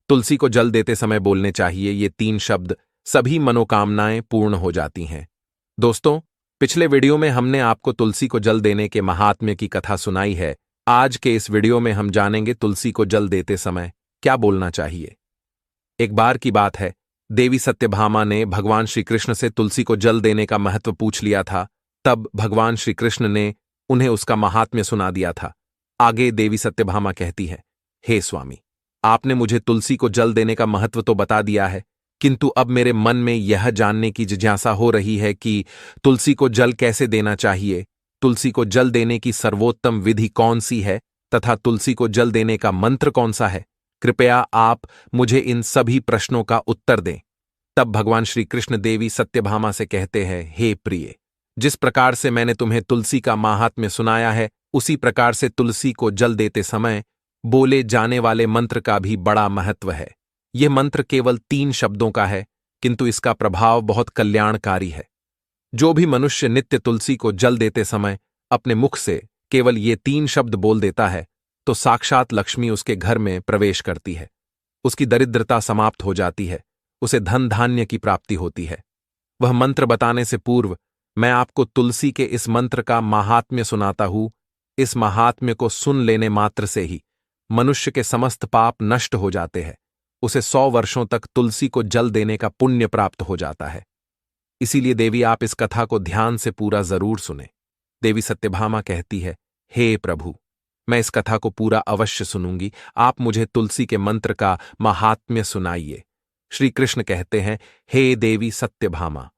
तुलसी को जल देते समय बोलने चाहिए ये 3 शब्द, सभी मनोकामनाएं पूर्ण हो जाती हैं। दोस्तों, पिछले वीडियो में हमने आपको तुलसी को जल देने के महात्म्य की कथा सुनाई है। आज के इस वीडियो में हम जानेंगे तुलसी को जल देते समय क्या बोलना चाहिए। एक बार की बात है, देवी सत्यभामा ने भगवान श्री कृष्ण से तुलसी को जल देने का महत्व पूछ लिया था। तब भगवान श्री कृष्ण ने उन्हें उसका महात्म्य सुना दिया था। आगे देवी सत्यभामा कहती है, हे स्वामी, आपने मुझे तुलसी को जल देने का महत्व तो बता दिया है, किंतु अब मेरे मन में यह जानने की जिज्ञासा हो रही है कि तुलसी को जल कैसे देना चाहिए, तुलसी को जल देने की सर्वोत्तम विधि कौन सी है तथा तुलसी को जल देने का मंत्र कौन सा है। कृपया आप मुझे इन सभी प्रश्नों का उत्तर दें। तब भगवान श्री कृष्ण देवी सत्यभामा से कहते हैं, हे प्रिय, जिस प्रकार से मैंने तुम्हें तुलसी का महात्म्य सुनाया है, उसी प्रकार से तुलसी को जल देते समय बोले जाने वाले मंत्र का भी बड़ा महत्व है। यह मंत्र केवल 3 शब्दों का है, किंतु इसका प्रभाव बहुत कल्याणकारी है। जो भी मनुष्य नित्य तुलसी को जल देते समय अपने मुख से केवल ये 3 शब्द बोल देता है, तो साक्षात लक्ष्मी उसके घर में प्रवेश करती है, उसकी दरिद्रता समाप्त हो जाती है, उसे धन धान्य की प्राप्ति होती है। वह मंत्र बताने से पूर्व मैं आपको तुलसी के इस मंत्र का महात्म्य सुनाता हूं। इस महात्म्य को सुन लेने मात्र से ही मनुष्य के समस्त पाप नष्ट हो जाते हैं। उसे 100 वर्षों तक तुलसी को जल देने का पुण्य प्राप्त हो जाता है। इसीलिए देवी, आप इस कथा को ध्यान से पूरा जरूर सुने। देवी सत्यभामा कहती है, हे प्रभु, मैं इस कथा को पूरा अवश्य सुनूंगी, आप मुझे तुलसी के मंत्र का महात्म्य सुनाइए। श्री कृष्ण कहते हैं, हे देवी सत्यभामा,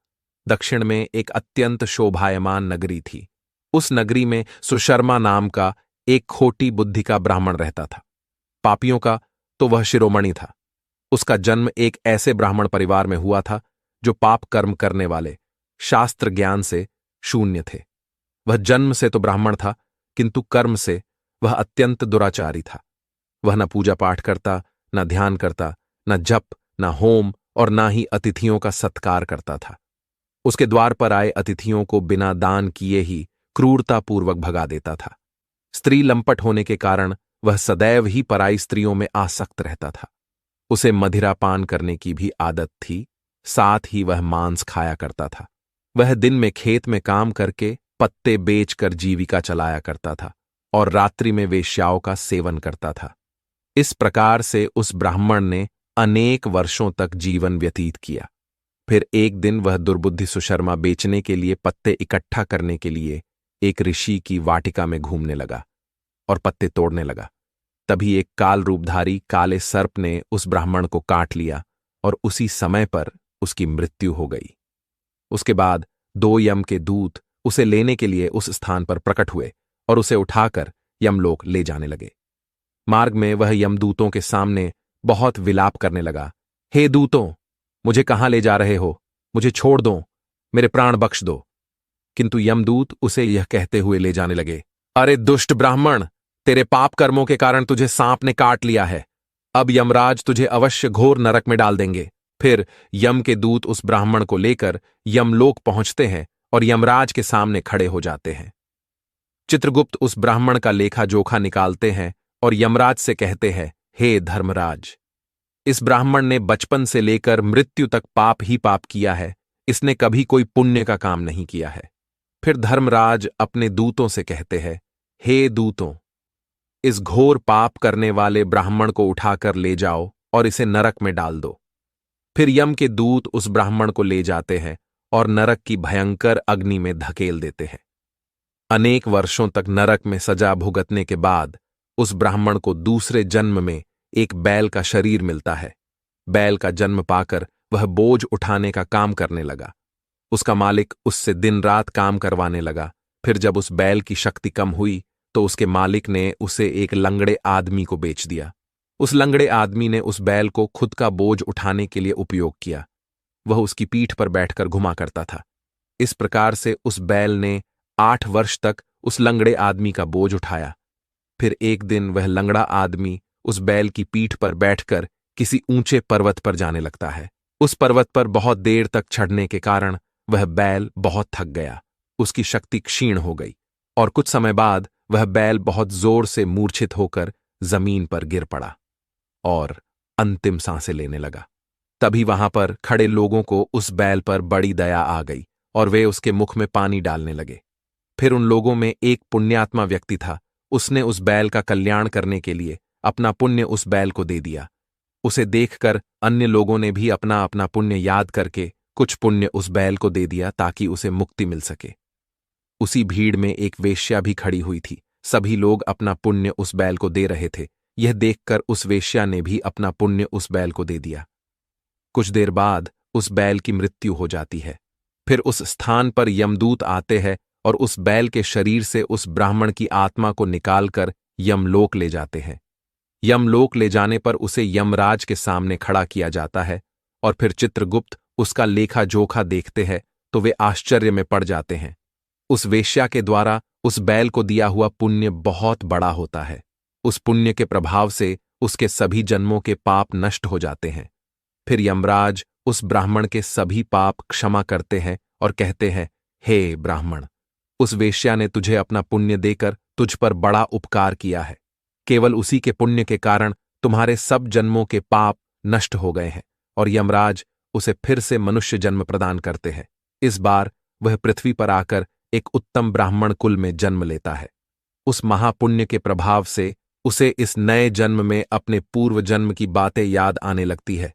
दक्षिण में एक अत्यंत शोभायमान नगरी थी। उस नगरी में सुशर्मा नाम का एक खोटी बुद्धि का ब्राह्मण रहता था। पापियों का तो वह शिरोमणि था। उसका जन्म एक ऐसे ब्राह्मण परिवार में हुआ था जो पाप कर्म करने वाले, शास्त्र ज्ञान से शून्य थे। वह जन्म से तो ब्राह्मण था, किंतु कर्म से वह अत्यंत दुराचारी था। वह न पूजा पाठ करता, न ध्यान करता, न जप, न होम और न ही अतिथियों का सत्कार करता था। उसके द्वार पर आए अतिथियों को बिना दान किए ही क्रूरतापूर्वक भगा देता था। स्त्री लंपट होने के कारण वह सदैव ही पराई स्त्रियों में आसक्त रहता था। उसे मदिरा पान करने की भी आदत थी, साथ ही वह मांस खाया करता था। वह दिन में खेत में काम करके पत्ते बेचकर जीविका चलाया करता था और रात्रि में वेश्याओं का सेवन करता था। इस प्रकार से उस ब्राह्मण ने अनेक वर्षों तक जीवन व्यतीत किया। फिर एक दिन वह दुर्बुद्धि सुशर्मा बेचने के लिए पत्ते इकट्ठा करने के लिए एक ऋषि की वाटिका में घूमने लगा और पत्ते तोड़ने लगा। तभी एक काल रूपधारी काले सर्प ने उस ब्राह्मण को काट लिया और उसी समय पर उसकी मृत्यु हो गई। उसके बाद 2 यम के दूत उसे लेने के लिए उस स्थान पर प्रकट हुए और उसे उठाकर यमलोक ले जाने लगे। मार्ग में वह यमदूतों के सामने बहुत विलाप करने लगा, हे दूतों, मुझे कहां ले जा रहे हो? मुझे छोड़ दो, मेरे प्राण बख्श दो। किंतु यमदूत उसे यह कहते हुए ले जाने लगे, अरे दुष्ट ब्राह्मण, तेरे पाप कर्मों के कारण तुझे सांप ने काट लिया है। अब यमराज तुझे अवश्य घोर नरक में डाल देंगे। फिर यम के दूत उस ब्राह्मण को लेकर यमलोक पहुंचते हैं और यमराज के सामने खड़े हो जाते हैं। चित्रगुप्त उस ब्राह्मण का लेखा जोखा निकालते हैं और यमराज से कहते हैं, हे धर्मराज, इस ब्राह्मण ने बचपन से लेकर मृत्यु तक पाप ही पाप किया है, इसने कभी कोई पुण्य का काम नहीं किया है। फिर धर्मराज अपने दूतों से कहते हैं, हे दूतों, इस घोर पाप करने वाले ब्राह्मण को उठाकर ले जाओ और इसे नरक में डाल दो। फिर यम के दूत उस ब्राह्मण को ले जाते हैं और नरक की भयंकर अग्नि में धकेल देते हैं। अनेक वर्षों तक नरक में सजा भुगतने के बाद उस ब्राह्मण को दूसरे जन्म में एक बैल का शरीर मिलता है। बैल का जन्म पाकर वह बोझ उठाने का काम करने लगा। उसका मालिक उससे दिन रात काम करवाने लगा। फिर जब उस बैल की शक्ति कम हुई तो उसके मालिक ने उसे एक लंगड़े आदमी को बेच दिया। उस लंगड़े आदमी ने उस बैल को खुद का बोझ उठाने के लिए उपयोग किया। वह उसकी पीठ पर बैठकर घुमा करता था। इस प्रकार से उस बैल ने 8 वर्ष तक उस लंगड़े आदमी का बोझ उठाया। फिर एक दिन वह लंगड़ा आदमी उस बैल की पीठ पर बैठकर किसी ऊंचे पर्वत पर जाने लगता है। उस पर्वत पर बहुत देर तक चढ़ने के कारण वह बैल बहुत थक गया, उसकी शक्ति क्षीण हो गई और कुछ समय बाद वह बैल बहुत जोर से मूर्छित होकर जमीन पर गिर पड़ा और अंतिम सांसें लेने लगा। तभी वहां पर खड़े लोगों को उस बैल पर बड़ी दया आ गई और वे उसके मुख में पानी डालने लगे। फिर उन लोगों में एक पुण्यात्मा व्यक्ति था। उसने उस बैल का कल्याण करने के लिए अपना पुण्य उस बैल को दे दिया। उसे देखकर अन्य लोगों ने भी अपना अपना पुण्य याद करके कुछ पुण्य उस बैल को दे दिया ताकि उसे मुक्ति मिल सके। उसी भीड़ में एक वेश्या भी खड़ी हुई थी। सभी लोग अपना पुण्य उस बैल को दे रहे थे। यह देखकर उस वेश्या ने भी अपना पुण्य उस बैल को दे दिया। कुछ देर बाद उस बैल की मृत्यु हो जाती है। फिर उस स्थान पर यमदूत आते हैं और उस बैल के शरीर से उस ब्राह्मण की आत्मा को निकालकर यमलोक ले जाते हैं। यमलोक ले जाने पर उसे यमराज के सामने खड़ा किया जाता है और फिर चित्रगुप्त उसका लेखा जोखा देखते हैं तो वे आश्चर्य में पड़ जाते हैं। उस वेश्या के द्वारा उस बैल को दिया हुआ पुण्य बहुत बड़ा होता है। उस पुण्य के प्रभाव से उसके सभी जन्मों के पाप नष्ट हो जाते हैं। फिर यमराज उस ब्राह्मण के सभी पाप क्षमा करते हैं और कहते हैं, हे ब्राह्मण, उस वेश्या ने तुझे अपना पुण्य देकर तुझ पर बड़ा उपकार किया है। केवल उसी के पुण्य के कारण तुम्हारे सब जन्मों के पाप नष्ट हो गए हैं और यमराज उसे फिर से मनुष्य जन्म प्रदान करते हैं। इस बार वह पृथ्वी पर आकर एक उत्तम ब्राह्मण कुल में जन्म लेता है। उस महापुण्य के प्रभाव से उसे इस नए जन्म में अपने पूर्व जन्म की बातें याद आने लगती है।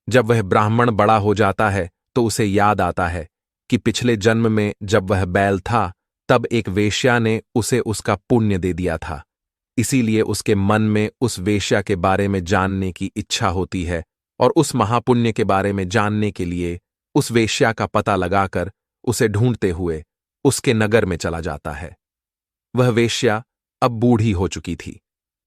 जब वह ब्राह्मण बड़ा हो जाता है तो उसे याद आता है कि पिछले जन्म में जब वह बैल था तब एक वेश्या ने उसे उसका पुण्य दे दिया था। इसीलिए उसके मन में उस वेश्या के बारे में जानने की इच्छा होती है और उस महापुण्य के बारे में जानने के लिए उस वेश्या का पता लगाकर उसे ढूंढते हुए उसके नगर में चला जाता है। वह वेश्या अब बूढ़ी हो चुकी थी।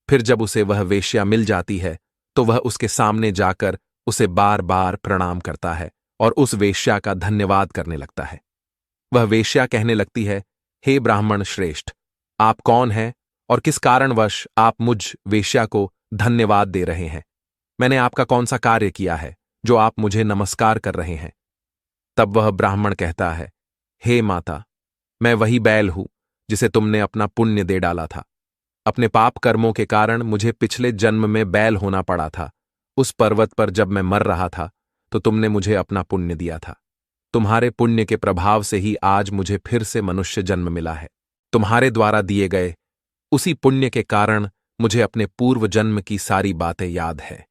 फिर जब उसे वह वेश्या मिल जाती है तो वह उसके सामने जाकर उसे बार बार प्रणाम करता है और उस वेश्या का धन्यवाद करने लगता है। वह वेश्या कहने लगती है, हे ब्राह्मण श्रेष्ठ, आप कौन हैं और किस कारणवश आप मुझ वेश्या को धन्यवाद दे रहे हैं? मैंने आपका कौन सा कार्य किया है जो आप मुझे नमस्कार कर रहे हैं? तब वह ब्राह्मण कहता है, हे माता, मैं वही बैल हूं जिसे तुमने अपना पुण्य दे डाला था। अपने पाप कर्मों के कारण मुझे पिछले जन्म में बैल होना पड़ा था। उस पर्वत पर जब मैं मर रहा था तो तुमने मुझे अपना पुण्य दिया था। तुम्हारे पुण्य के प्रभाव से ही आज मुझे फिर से मनुष्य जन्म मिला है। तुम्हारे द्वारा दिए गए उसी पुण्य के कारण मुझे अपने पूर्व जन्म की सारी बातें याद है।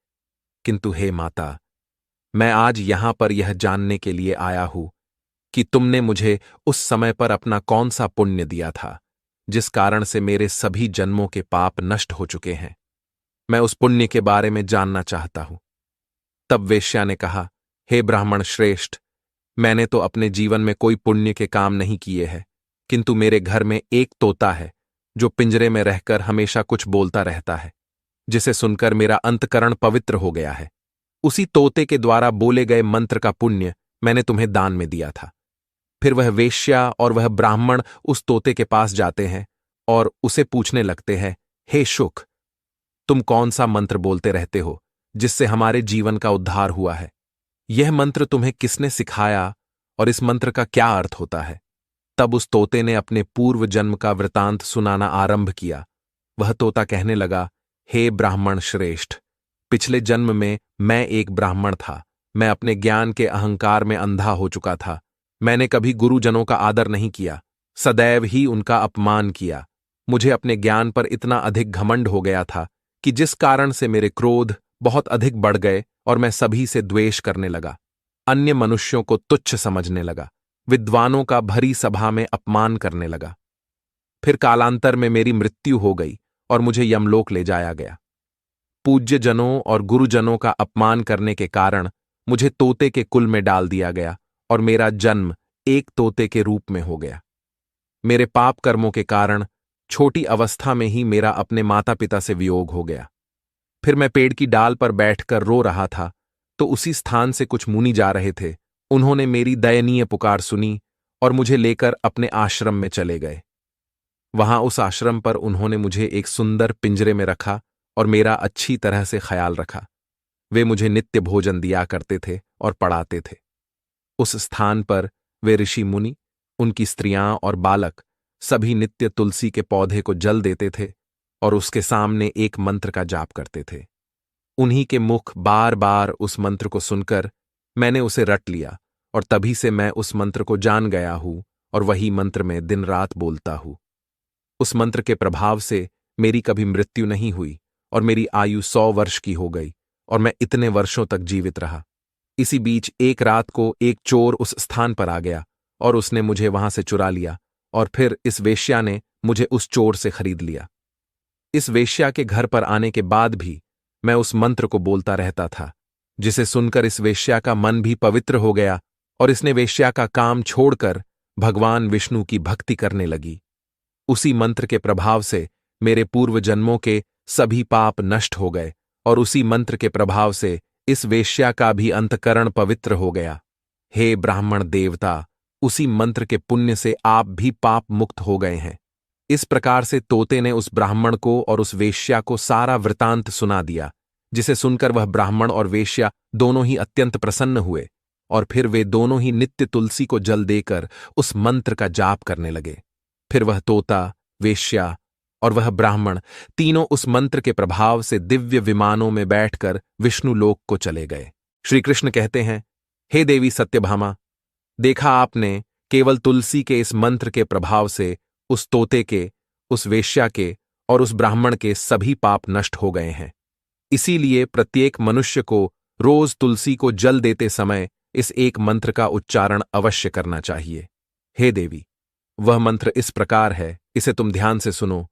किंतु हे माता, मैं आज यहां पर यह जानने के लिए आया हूं कि तुमने मुझे उस समय पर अपना कौन सा पुण्य दिया था जिस कारण से मेरे सभी जन्मों के पाप नष्ट हो चुके हैं। मैं उस पुण्य के बारे में जानना चाहता हूं। तब वेश्या ने कहा, हे ब्राह्मण श्रेष्ठ, मैंने तो अपने जीवन में कोई पुण्य के काम नहीं किए हैं, किंतु मेरे घर में एक तोता है जो पिंजरे में रहकर हमेशा कुछ बोलता रहता है, जिसे सुनकर मेरा अंतकरण पवित्र हो गया है। उसी तोते के द्वारा बोले गए मंत्र का पुण्य मैंने तुम्हें दान में दिया था। फिर वह वेश्या और वह ब्राह्मण उस तोते के पास जाते हैं और उसे पूछने लगते हैं, हे शुक, तुम कौन सा मंत्र बोलते रहते हो जिससे हमारे जीवन का उद्धार हुआ है? यह मंत्र तुम्हें किसने सिखाया और इस मंत्र का क्या अर्थ होता है? तब उस तोते ने अपने पूर्व जन्म का वृतांत सुनाना आरंभ किया। वह तोता कहने लगा, हे ब्राह्मण श्रेष्ठ, पिछले जन्म में मैं एक ब्राह्मण था। मैं अपने ज्ञान के अहंकार में अंधा हो चुका था। मैंने कभी गुरुजनों का आदर नहीं किया, सदैव ही उनका अपमान किया। मुझे अपने ज्ञान पर इतना अधिक घमंड हो गया था कि जिस कारण से मेरे क्रोध बहुत अधिक बढ़ गए और मैं सभी से द्वेष करने लगा। अन्य मनुष्यों को तुच्छ समझने लगा, विद्वानों का भरी सभा में अपमान करने लगा। फिर कालांतर में मेरी मृत्यु हो गई और मुझे यमलोक ले जाया गया। पूज्य जनों और गुरुजनों का अपमान करने के कारण मुझे तोते के कुल में डाल दिया गया और मेरा जन्म एक तोते के रूप में हो गया। मेरे पाप कर्मों के कारण छोटी अवस्था में ही मेरा अपने माता पिता से वियोग हो गया। फिर मैं पेड़ की डाल पर बैठकर रो रहा था तो उसी स्थान से कुछ मुनि जा रहे थे। उन्होंने मेरी दयनीय पुकार सुनी और मुझे लेकर अपने आश्रम में चले गए। वहां उस आश्रम पर उन्होंने मुझे एक सुंदर पिंजरे में रखा और मेरा अच्छी तरह से ख्याल रखा। वे मुझे नित्य भोजन दिया करते थे और पढ़ाते थे। उस स्थान पर वे ऋषि मुनि, उनकी स्त्रियां और बालक सभी नित्य तुलसी के पौधे को जल देते थे और उसके सामने एक मंत्र का जाप करते थे। उन्हीं के मुख बार बार उस मंत्र को सुनकर मैंने उसे रट लिया और तभी से मैं उस मंत्र को जान गया हूं और वही मंत्र में दिन रात बोलता हूं। उस मंत्र के प्रभाव से मेरी कभी मृत्यु नहीं हुई और मेरी आयु 100 वर्ष की हो गई और मैं इतने वर्षों तक जीवित रहा। इसी बीच एक रात को एक चोर उस स्थान पर आ गया और उसने मुझे वहां से चुरा लिया और फिर इस वेश्या ने मुझे उस चोर से खरीद लिया। इस वेश्या के घर पर आने के बाद भी मैं उस मंत्र को बोलता रहता था, जिसे सुनकर इस वेश्या का मन भी पवित्र हो गया और इसने वेश्या का काम छोड़कर भगवान विष्णु की भक्ति करने लगी। उसी मंत्र के प्रभाव से मेरे पूर्व जन्मों के सभी पाप नष्ट हो गए और उसी मंत्र के प्रभाव से इस वेश्या का भी अंतकरण पवित्र हो गया। हे ब्राह्मण देवता, उसी मंत्र के पुण्य से आप भी पाप मुक्त हो गए हैं। इस प्रकार से तोते ने उस ब्राह्मण को और उस वेश्या को सारा वृतांत सुना दिया, जिसे सुनकर वह ब्राह्मण और वेश्या दोनों ही अत्यंत प्रसन्न हुए और फिर वे दोनों ही नित्य तुलसी को जल देकर उस मंत्र का जाप करने लगे। फिर वह तोता, वेश्या और वह ब्राह्मण तीनों उस मंत्र के प्रभाव से दिव्य विमानों में बैठकर विष्णु लोक को चले गए। श्री कृष्ण कहते हैं, हे देवी सत्यभामा, देखा आपने, केवल तुलसी के इस मंत्र के प्रभाव से उस तोते के, उस वेश्या के और उस ब्राह्मण के सभी पाप नष्ट हो गए हैं। इसीलिए प्रत्येक मनुष्य को रोज तुलसी को जल देते समय इस एक मंत्र का उच्चारण अवश्य करना चाहिए। हे देवी, वह मंत्र इस प्रकार है, इसे तुम ध्यान से सुनो।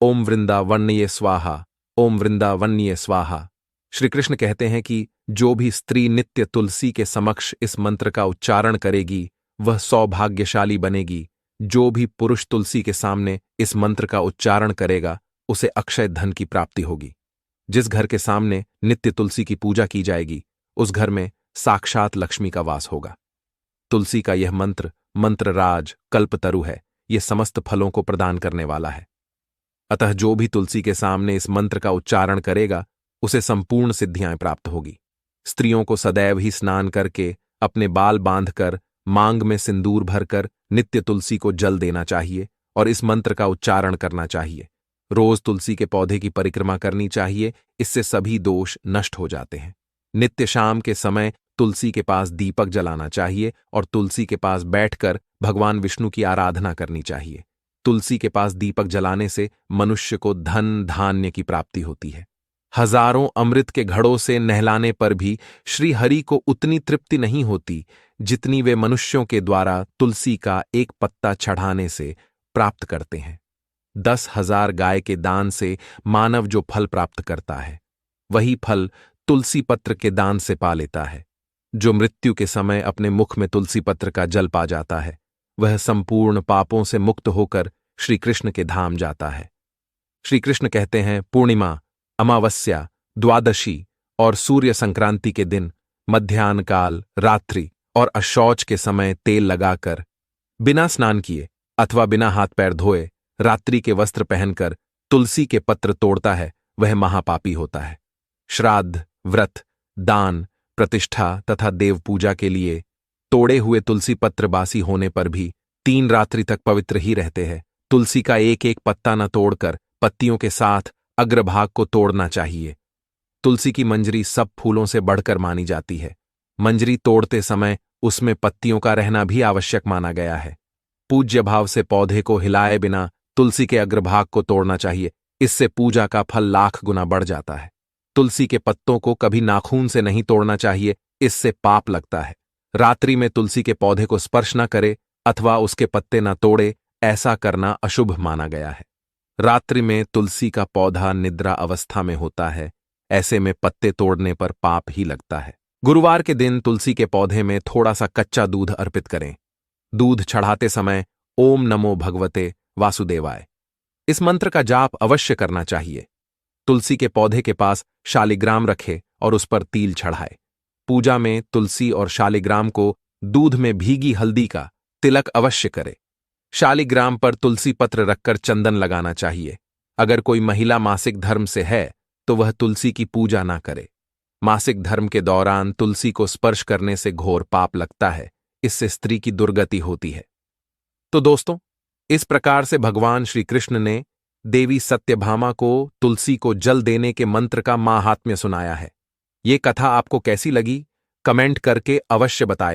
ओम वृंदावन्ये स्वाहा, ओम वृंदावन्ये स्वाहा। श्री कृष्ण कहते हैं कि जो भी स्त्री नित्य तुलसी के समक्ष इस मंत्र का उच्चारण करेगी वह सौभाग्यशाली बनेगी। जो भी पुरुष तुलसी के सामने इस मंत्र का उच्चारण करेगा उसे अक्षय धन की प्राप्ति होगी। जिस घर के सामने नित्य तुलसी की पूजा की जाएगी उस घर में साक्षात लक्ष्मी का वास होगा। तुलसी का यह मंत्र मंत्रराज कल्पतरु है, यह समस्त फलों को प्रदान करने वाला है। अतः जो भी तुलसी के सामने इस मंत्र का उच्चारण करेगा उसे संपूर्ण सिद्धियां प्राप्त होगी। स्त्रियों को सदैव ही स्नान करके, अपने बाल बांधकर, मांग में सिंदूर भरकर नित्य तुलसी को जल देना चाहिए और इस मंत्र का उच्चारण करना चाहिए। रोज तुलसी के पौधे की परिक्रमा करनी चाहिए, इससे सभी दोष नष्ट हो जाते हैं। नित्य शाम के समय तुलसी के पास दीपक जलाना चाहिए और तुलसी के पास बैठकर भगवान विष्णु की आराधना करनी चाहिए। तुलसी के पास दीपक जलाने से मनुष्य को धन धान्य की प्राप्ति होती है। हजारों अमृत के घड़ों से नहलाने पर भी श्री हरि को उतनी तृप्ति नहीं होती जितनी वे मनुष्यों के द्वारा तुलसी का एक पत्ता चढ़ाने से प्राप्त करते हैं। 10,000 गाय के दान से मानव जो फल प्राप्त करता है वही फल तुलसी पत्र के दान से पा लेता है। जो मृत्यु के समय अपने मुख में तुलसी पत्र का जल पा जाता है वह संपूर्ण पापों से मुक्त होकर श्री कृष्ण के धाम जाता है। श्री कृष्ण कहते हैं, पूर्णिमा, अमावस्या, द्वादशी और सूर्य संक्रांति के दिन मध्याह्न काल, रात्रि और अशौच के समय तेल लगाकर बिना स्नान किए अथवा बिना हाथ पैर धोए रात्रि के वस्त्र पहनकर तुलसी के पत्र तोड़ता है वह महापापी होता है। श्राद्ध, व्रत, दान, प्रतिष्ठा तथा देव पूजा के लिए तोड़े हुए तुलसी पत्र बासी होने पर भी 3 रात्रि तक पवित्र ही रहते हैं। तुलसी का एक एक पत्ता न तोड़कर पत्तियों के साथ अग्रभाग को तोड़ना चाहिए। तुलसी की मंजरी सब फूलों से बढ़कर मानी जाती है। मंजरी तोड़ते समय उसमें पत्तियों का रहना भी आवश्यक माना गया है। पूज्य भाव से पौधे को हिलाए बिना तुलसी के अग्रभाग को तोड़ना चाहिए, इससे पूजा का फल लाख गुना बढ़ जाता है। तुलसी के पत्तों को कभी नाखून से नहीं तोड़ना चाहिए, इससे पाप लगता है। रात्रि में तुलसी के पौधे को स्पर्श न करे अथवा उसके पत्ते न तोड़े, ऐसा करना अशुभ माना गया है। रात्रि में तुलसी का पौधा निद्रा अवस्था में होता है, ऐसे में पत्ते तोड़ने पर पाप ही लगता है। गुरुवार के दिन तुलसी के पौधे में थोड़ा सा कच्चा दूध अर्पित करें। दूध चढ़ाते समय ओम नमो भगवते वासुदेवाय इस मंत्र का जाप अवश्य करना चाहिए। तुलसी के पौधे के पास शालिग्राम रखे और उस पर तिल चढ़ाए। पूजा में तुलसी और शालिग्राम को दूध में भीगी हल्दी का तिलक अवश्य करे। शालिग्राम पर तुलसी पत्र रखकर चंदन लगाना चाहिए। अगर कोई महिला मासिक धर्म से है तो वह तुलसी की पूजा ना करे। मासिक धर्म के दौरान तुलसी को स्पर्श करने से घोर पाप लगता है, इससे स्त्री की दुर्गति होती है। तो दोस्तों, इस प्रकार से भगवान श्री कृष्ण ने देवी सत्यभामा को तुलसी को जल देने के मंत्र का माहात्म्य सुनाया है। ये कथा आपको कैसी लगी? कमेंट करके अवश्य बताएं।